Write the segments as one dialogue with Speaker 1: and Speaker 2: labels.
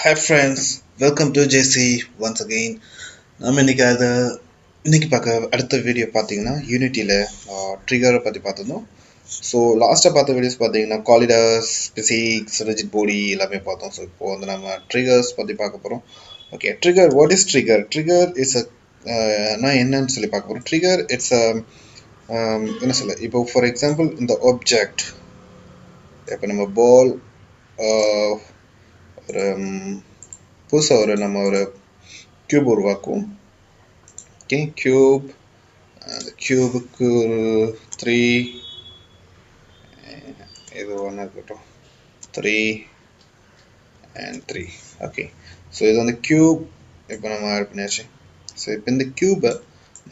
Speaker 1: Hi friends, welcome to JC once again. நம்ம இன்னைக்கு பார்க்க அடுத்த வீடியோ பார்த்தீங்கன்னா யூனிட்டியில் ட்ரிகரை பற்றி பார்த்துருந்தோம். ஸோ லாஸ்ட்டாக பார்த்த வீடியோஸ் பார்த்தீங்கன்னா காலிடர்ஸ், பிசிக்ஸ், ரிஜிட் பாடி எல்லாமே பார்த்தோம். ஸோ இப்போ வந்து நம்ம ட்ரிகர்ஸ் பற்றி பார்க்க போகிறோம். Okay, trigger what is trigger? Trigger is நான் என்னன்னு சொல்லி பார்க்க போகிறோம். ட்ரிகர் இட்ஸ் என்ன சொல்ல, இப்போ ஃபார் எக்ஸாம்பிள் இந்த ஆப்ஜெக்ட், இப்போ நம்ம பால் ஒரு புதுசாக நம்ம ஒரு கியூப் உருவாக்குவோம். ஓகே, கியூப், அந்த கியூபுக்கு ஒரு 3 இது ஒன்று இருக்கட்டும், 3 and 3. ஓகே, ஸோ இது வந்து கியூப் இப்போ நம்ம ஆட் பண்ணியாச்சு. ஸோ இப்போ இந்த கியூபை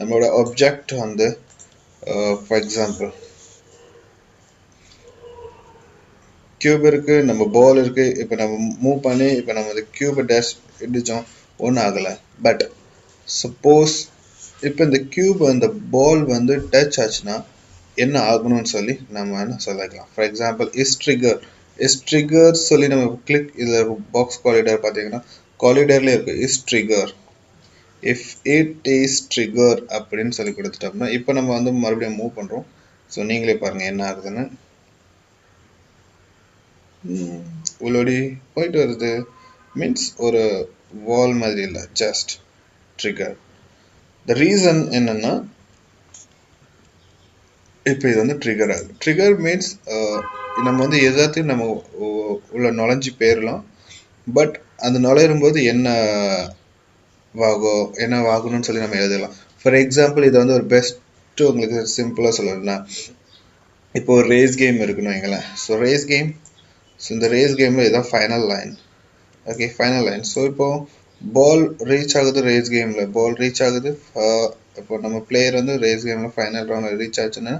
Speaker 1: நம்மளோட ஆப்ஜெக்ட் வந்து ஃபார் எக்ஸாம்பிள் கியூப் இருக்குது, நம்ம பால் இருக்குது. இப்போ நம்ம மூவ் பண்ணி இப்போ நம்ம இந்த கியூபை டேஷ் இடிச்சோம், ஒன்றும் ஆகலை. பட் சப்போஸ் இப்போ இந்த கியூப் அந்த பால் வந்து டச் ஆச்சுன்னா என்ன ஆகணும்னு சொல்லி நம்ம என்ன சொல்லிக்கலாம். ஃபார் எக்ஸாம்பிள் இஸ் ட்ரிகர் சொல்லி நம்ம கிளிக் இதில் பாக்ஸ் காலிடர் பார்த்தீங்கன்னா காலிடர்லேயே இருக்குது is trigger. If it is trigger அப்படின்னு சொல்லி கொடுத்துட்டோம்னா இப்போ நம்ம வந்து மறுபடியும் மூவ் பண்ணுறோம். ஸோ நீங்களே பாருங்கள் என்ன ஆகுதுன்னு. உள்ளோடி போயிட்டு வருது, மீன்ஸ் ஒரு வால் மாதிரி இல்லை, ஜஸ்ட் ட்ரிகர். த ரீசன் என்னன்னா இப்போ இது வந்து ட்ரிகர் ஆகுது. ட்ரிகர் மீன்ஸ் நம்ம வந்து எதாத்தையும் நம்ம உள்ள நுழைஞ்சி போயிடலாம். பட் அந்த நுழையும்போது என்ன ஆகணும்னு சொல்லி நம்ம எழுதலாம். ஃபார் எக்ஸாம்பிள் இதை வந்து ஒரு பெஸ்ட்டு உங்களுக்கு சிம்பிளாக சொல்லணும்னா, இப்போ ஒரு ரேஸ் கேம் இருக்குன்னு வைங்களேன். ஸோ ரேஸ் கேம், ஸோ இந்த ரேஸ் கேமில் இதுதான் final line. Okay, final line. So இப்போது பால் ரீச் ஆகுது, ரேஸ் கேமில் பால் ரீச் ஆகுது. இப்போ நம்ம பிளேயர் வந்து ரேஸ் கேமில் ஃபைனல் ரவுண்டில் ரீச் ஆச்சுன்னா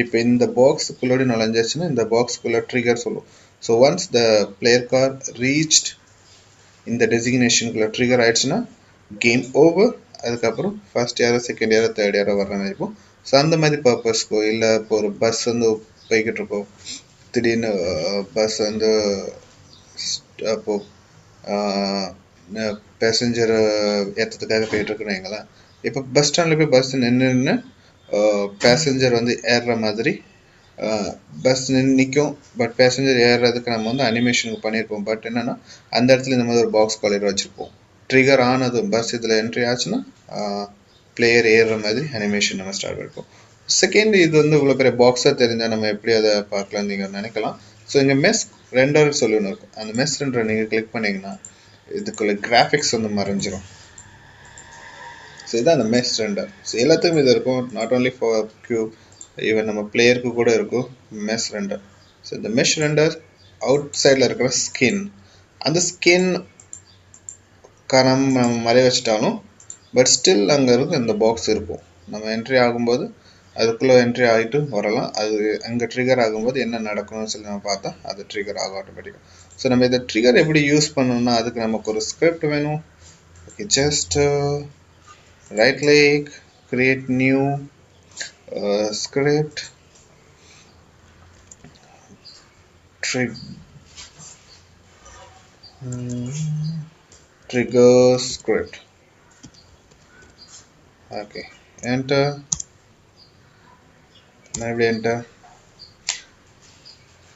Speaker 1: இப்போ இந்த பாக்ஸுக்குள்ளோடி நுழைஞ்சாச்சுன்னா இந்த பாக்ஸுக்குள்ளே ட்ரிகர் சொல்லுவோம். So once the player car reached இந்த டெசிக்னேஷனுக்குள்ளே ட்ரிகர் ஆயிடுச்சுன்னா கேம் ஓவர். அதுக்கப்புறம் ஃபர்ஸ்ட் இயரோ செகண்ட் இயரோ தேர்ட் இயரோ வர்ற மாதிரி இருக்கும். ஸோ அந்த மாதிரி பர்பஸ்க்கோ, இல்லை இப்போ ஒரு பஸ் வந்து போய்கிட்டு இருக்கோம், திடீர்னு பஸ் வந்து அப்போது பேசஞ்சரை ஏற்றத்துக்காக போயிட்டுருக்குன்னு வைங்களேன். இப்போ பஸ் ஸ்டாண்டில் போய் பஸ் நின்று பேசஞ்சர் வந்து ஏறுற மாதிரி பஸ் நிற்கும். பட் பேசஞ்சர் ஏறுறதுக்கு நம்ம வந்து அனிமேஷனுக்கு பண்ணியிருப்போம். பட் என்னென்னா அந்த இடத்துல இந்த மாதிரி ஒரு பாக்ஸ் காலிடர் வச்சுருப்போம். ட்ரிகர் ஆனதும் பஸ் இதில் என்ட்ரி ஆச்சுன்னா பிளேயர் ஏறுற மாதிரி அனிமேஷன் நம்ம ஸ்டார்ட் பண்ணியிருப்போம். செகண்ட், இது வந்து இவ்வளோ பெரிய பாக்ஸாக தெரிஞ்சால் நம்ம எப்படி அதை பார்க்கலாம் நீங்கள் நினைக்கலாம். ஸோ இங்கே மெஸ் ரெண்டர் சொல்லி ஒன்று இருக்கும். அந்த மெஸ் ரெண்டரை நீங்கள் கிளிக் பண்ணிங்கன்னா இதுக்குள்ள கிராஃபிக்ஸ் வந்து மறைஞ்சிரும். ஸோ இதுதான் அந்த மெஷ் ரெண்டர். ஸோ எல்லாத்துக்கும் இது இருக்கும், not only for cube, even நம்ம பிளேயருக்கு கூட இருக்கும் மெஷ் ரெண்டர். ஸோ இந்த மெஷ் ரெண்டர் அவுட் சைடில் இருக்கிற ஸ்கின், அந்த ஸ்கின் நம்ம மறைய வச்சுட்டாலும் பட் ஸ்டில் அங்கே இருக்கும் இந்த பாக்ஸ் இருக்கும். நம்ம என்ட்ரி ஆகும்போது அதுக்குள்ளே என்ட்ரி ஆகிட்டு வரலாம். அது அங்கே ட்ரிகர் ஆகும்போது என்ன நடக்கணும்னு சொல்லி நம்ம பார்த்தா அது ட்ரிகர் ஆகும் ஆட்டோமேட்டிக்காக. ஸோ நம்ம இதை ட்ரிகர் எப்படி யூஸ் பண்ணணும்னா அதுக்கு நமக்கு ஒரு ஸ்கிரிப்ட் வேணும். Okay, just right click, create new script, trigger script. Okay, enter. Maybe enter.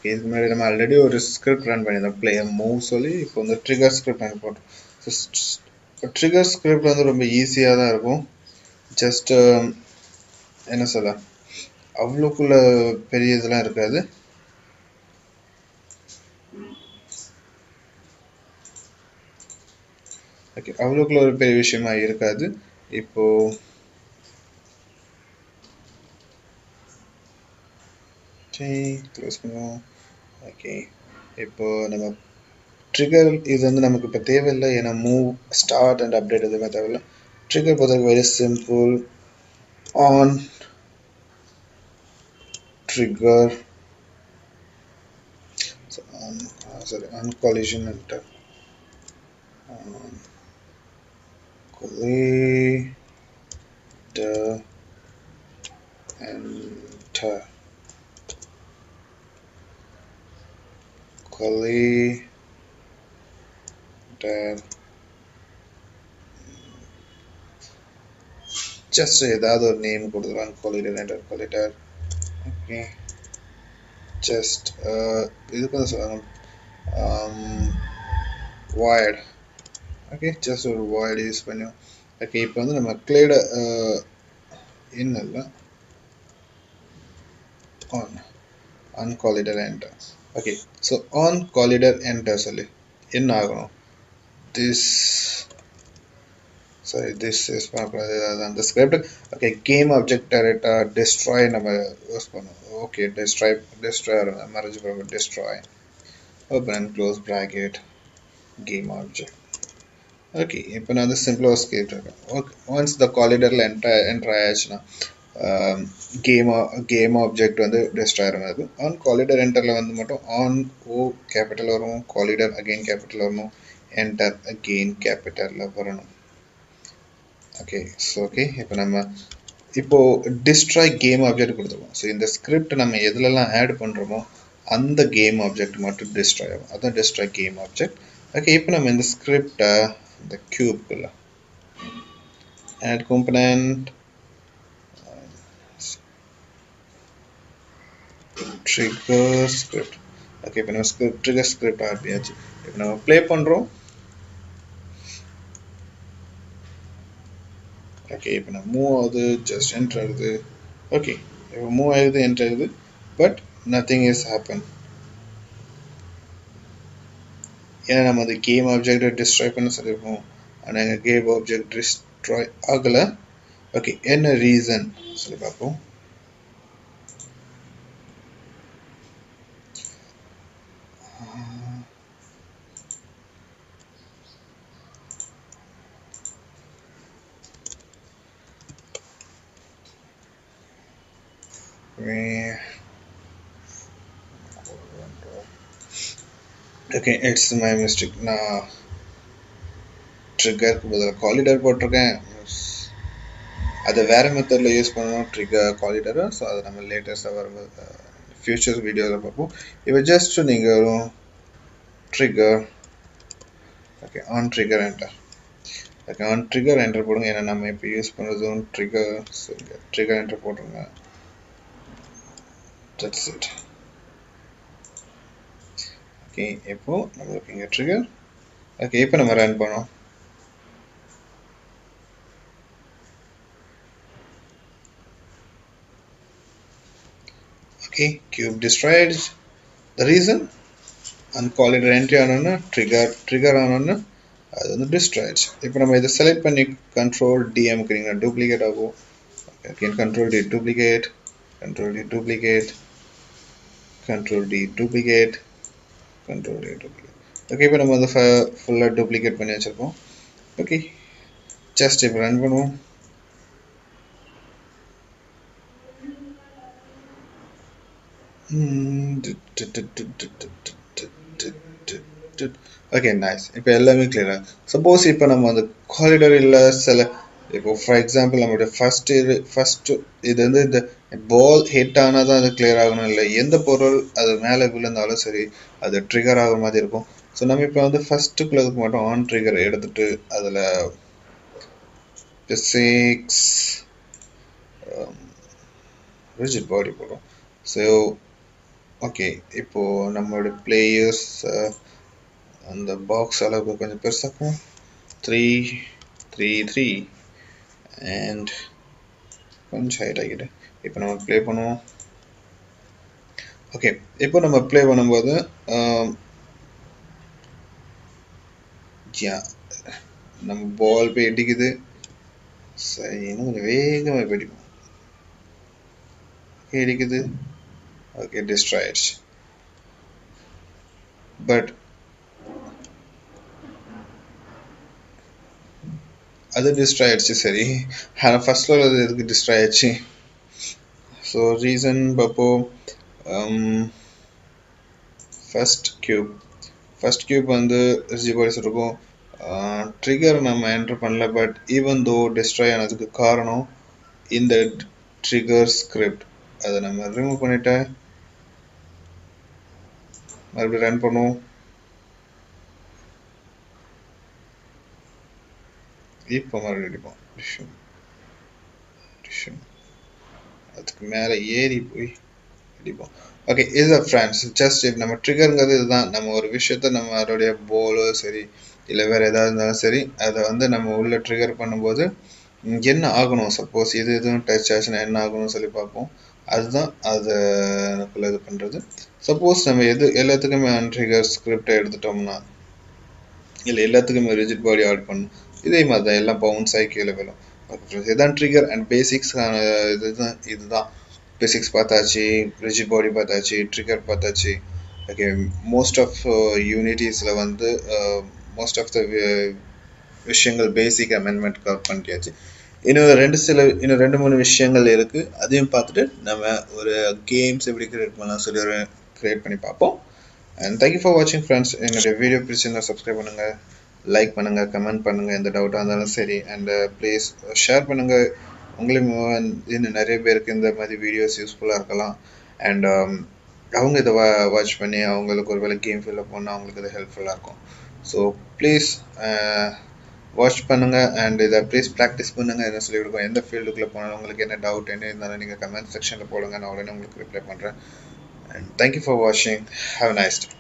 Speaker 1: இதுக்கு முன்னாடி நம்ம ஆல்ரெடி ஒரு ஸ்கிரிப்ட் ரன் பண்ணியிருந்தோம், பிளேயர் மூவ் சொல்லி. இப்போ வந்து ட்ரிகர் ஸ்கிரிப்ட் நாங்கள் போட்டோம். ஸோ ட்ரிகர் ஸ்கிரிப்ட் வந்து ரொம்ப ஈஸியாக தான் இருக்கும். ஜஸ்ட் என்ன சொல்ல, அவ்வளோக்குள்ள பெரிய இதெல்லாம் இருக்காது. ஓகே, அவ்வளோக்குள்ள ஒரு பெரிய விஷயமா இருக்காது. இப்போ க்ளோஸ் பண்ணுவோம். ஓகே, இப்போ நம்ம ட்ரிகர் இது வந்து நமக்கு இப்போ தேவையில்லை, ஏன்னா மூவ், ஸ்டார்ட் அண்ட் அப்டேட் எதுவுமே தேவையில்லை. ட்ரிகர் பொறுத்தவரைக்கும் very simple. On trigger, on collision enter, collider enter, collider enter just ஏதாவது ஒரு நேம் கொடுத்துக்கலாம் collider enter collider okay just இதுக்கு வந்து சொல்லணும் void okay just ஒரு void யூஸ் பண்ணி okay இப்போ வந்து நம்ம clade என்னல்ல on collider enter okay so on collider enter சொல்லி என்ன ஆகணும் this sorry this is the script okay game object director destroy நம்ம யூஸ் பண்ணுவோம் okay destroy merge பண்ணி destroy open and close bracket game object okay இப்போ நான் அந்த simple script okay once the collider enter ஆயிடுச்சுனா game object வந்து destroy ஆகும் on collider enterல வந்து மட்டும் on o capital வரும் collider again capital வரணும் enter again capital ல வரணும் okay so okay இப்போ destroy game object கொடுத்துருவோம் so இந்த script நம்ம எதுலலாம் add பண்றோமோ அந்த game object மட்டும் destroy ஆகும் அதான் destroy game object okay இப்போ நம்ம இந்த script இந்த cube குள்ள add component trigger script okay இப்போ நம்ம trigger script add பண்ணியாச்சு இப்போ நம்ம play பண்றோம் okay இப்போ நான் move ஆகுது just enter ஆகுது okay இப்போ move ஆகுது enter ஆகுது but nothing is happen ஏன்னா நம்ம அந்த game object destroy பண்ண சொல்லிருக்கோம் ஆனா எங்க game object destroy ஆகல okay என்ன reason சொல்லி பார்ப்போம் okay it's my mistake நான் trigger க்கு பதிலா collider போட்டிருக்கேன் அது வேற மெத்தட்ல யூஸ் பண்ணனும் trigger collider so அது நம்ம லேட்டஸ்டா வர ஃபியூச்சர் வீடியோல பார்ப்போம் இப்போ ஜஸ்ட் நீங்க trigger okay on trigger enter okay on trigger enter போடுங்க ஏன்னா நம்ம இப்போ யூஸ் பண்றது trigger enter போடுங்க that's it okay இப்போ நமக்கு இங்க trigger okay இப்போ நம்ம ரன் பண்ணோம் okay cube destroyed the reason on collider entry ஆனோன்னா trigger ஆனோன்னா அது வந்து destroyed இப்போ நம்ம இத செலக்ட் பண்ணி control d அமுக்குறீங்கன்னா duplicate ஆகும் again control d duplicate control d duplicate control d duplicate control d duplicate okay இப்போ நம்ம அந்த ஃபுல்லா duplicate பண்ணி வச்சிருக்கோம் okay just இப்போ ரன் பண்ணுவோம் okay nice இப்போ எல்லாமே clear suppose இப்போ நம்ம அந்த corridor இல்ல சில இப்போ for example நம்மளுடைய first இது வந்து இந்த ball hit ஆனாதான் அது clear ஆகணும் இல்ல எந்த பொருள் அது மேல விழுந்தாலும் சரி அது trigger ஆகுற மாதிரி இருக்கும் so நம்ம இப்போ வந்து first குள்ளதுக்கு மட்டும் on trigger எடுத்துட்டு அதுல physics rigid body போடுறோம் so okay இப்போ நம்மளோட players அந்த பாக்ஸ் அளவு கொஞ்சம் பெருசாக்கும் 3 and கொஞ்சம் ஹைட் ஆகிடு இப்போ நம்ம ப்ளே பண்ணுவோம் ஓகே இப்போ நம்ம ப்ளே பண்ணும்போது நம்ம பால் போய் இடிக்குது சரி இன்னும் கொஞ்சம் வேகமாக போயிடுவோம் இடிக்குது okay destroyed but அது destroy ஆயிடுச்சு சரி ஆனா ஃபர்ஸ்ட் லெவல் அது எதுக்கு destroy ஆயிடுச்சு so reason பாப்போ first cube வந்து ரிஜிபோர்ஸ் இருக்கும் ட்ரிகர் நம்ம என்டர் பண்ணல பட் even though destroy ஆனதுக்கு காரணம் இந்த trigger script அதை நம்ம ரிமூவ் பண்ணிட்டு மறுபடியும் ரன் பண்ணுவோம் இப்போ மறுபடியும் அடிப்போம். அதுக்கு மேலே ஏறி போய் அடிப்போம். ஓகே, இதுதான் ஃப்ரெண்ட்ஸ். ஜஸ்ட் நம்ம ட்ரிகருங்கிறது இதுதான். நம்ம ஒரு விஷயத்த நம்ம அதோடைய போலோ சரி இல்லை வேறு ஏதாவது இருந்தாலும் சரி, அதை வந்து நம்ம உள்ளே ட்ரிகர் பண்ணும்போது என்ன ஆகணும், சப்போஸ் இது எதுவும் டச் ஆச்சுன்னா என்ன ஆகணும்னு சொல்லி பார்ப்போம். அதுதான் அதை நமக்குள்ள இது பண்ணுறது. சப்போஸ் நம்ம எல்லாத்துக்குமே அன்ட்ரிகர் ஸ்கிரிப்டை எடுத்துட்டோம்னா இல்லை எல்லாத்துக்குமே ரிஜிட் பாடி ஆட் பண்ணணும். இதே மாதிரி தான் எல்லாம் பவுன்ஸ் ஆகி கீழே விழும். இதுதான் ட்ரிகர் அண்ட் பேசிக்ஸான இதுதான் பேசிக்ஸ் பார்த்தாச்சு, ரிஜிட் பாடி பார்த்தாச்சு, ட்ரிகர் பார்த்தாச்சு. ஓகே, மோஸ்ட் ஆஃப் யூனிட்டிஸில் வந்து மோஸ்ட் ஆஃப் த விஷயங்கள் பேசிக் அமெண்ட்மெண்ட் கவர் பண்ணியாச்சு. இன்னும் ரெண்டு மூணு விஷயங்கள் இருக்குது. அதையும் பார்த்துட்டு நம்ம ஒரு கேம்ஸ் எப்படி கிரியேட் பண்ணலாம் சொல்லி கிரியேட் பண்ணி பார்ப்போம். அண்ட் தேங்க்யூ ஃபார் வாட்சிங் ஃப்ரெண்ட்ஸ். என்னுடைய வீடியோ பிடிச்சிருந்தா சப்ஸ்கிரைப் பண்ணுங்கள், லைக் பண்ணுங்கள், கமெண்ட் பண்ணுங்கள், எந்த டவுட்டாக இருந்தாலும் சரி. அண்ட் ப்ளீஸ் ஷேர் பண்ணுங்கள். உங்களையும் இன்னும் நிறைய பேருக்கு இந்த மாதிரி வீடியோஸ் யூஸ்ஃபுல்லாக இருக்கலாம். அண்ட் அவங்க இதை வாட்ச் பண்ணி அவங்களுக்கு ஒரு வேளை கேம் ஃபில்அப் பண்ணால் அவங்களுக்கு இது ஹெல்ப்ஃபுல்லாக இருக்கும். ஸோ ப்ளீஸ் வாட்ச் பண்ணுங்கள் அண்ட் இதை ப்ளீஸ் ப்ராக்டிஸ் பண்ணுங்கள். என்ன சொல்லி கொடுக்கும், எந்த ஃபீல்டுக்குள்ளே போனாலும் உங்களுக்கு என்ன டவுட் என்ன இருந்தாலும் நீங்கள் கமெண்ட் செக்ஷனில் போடுங்க, நான் உடனே உங்களுக்கு ரிப்ளை பண்ணுறேன். And thank you for watching. Have a nice day.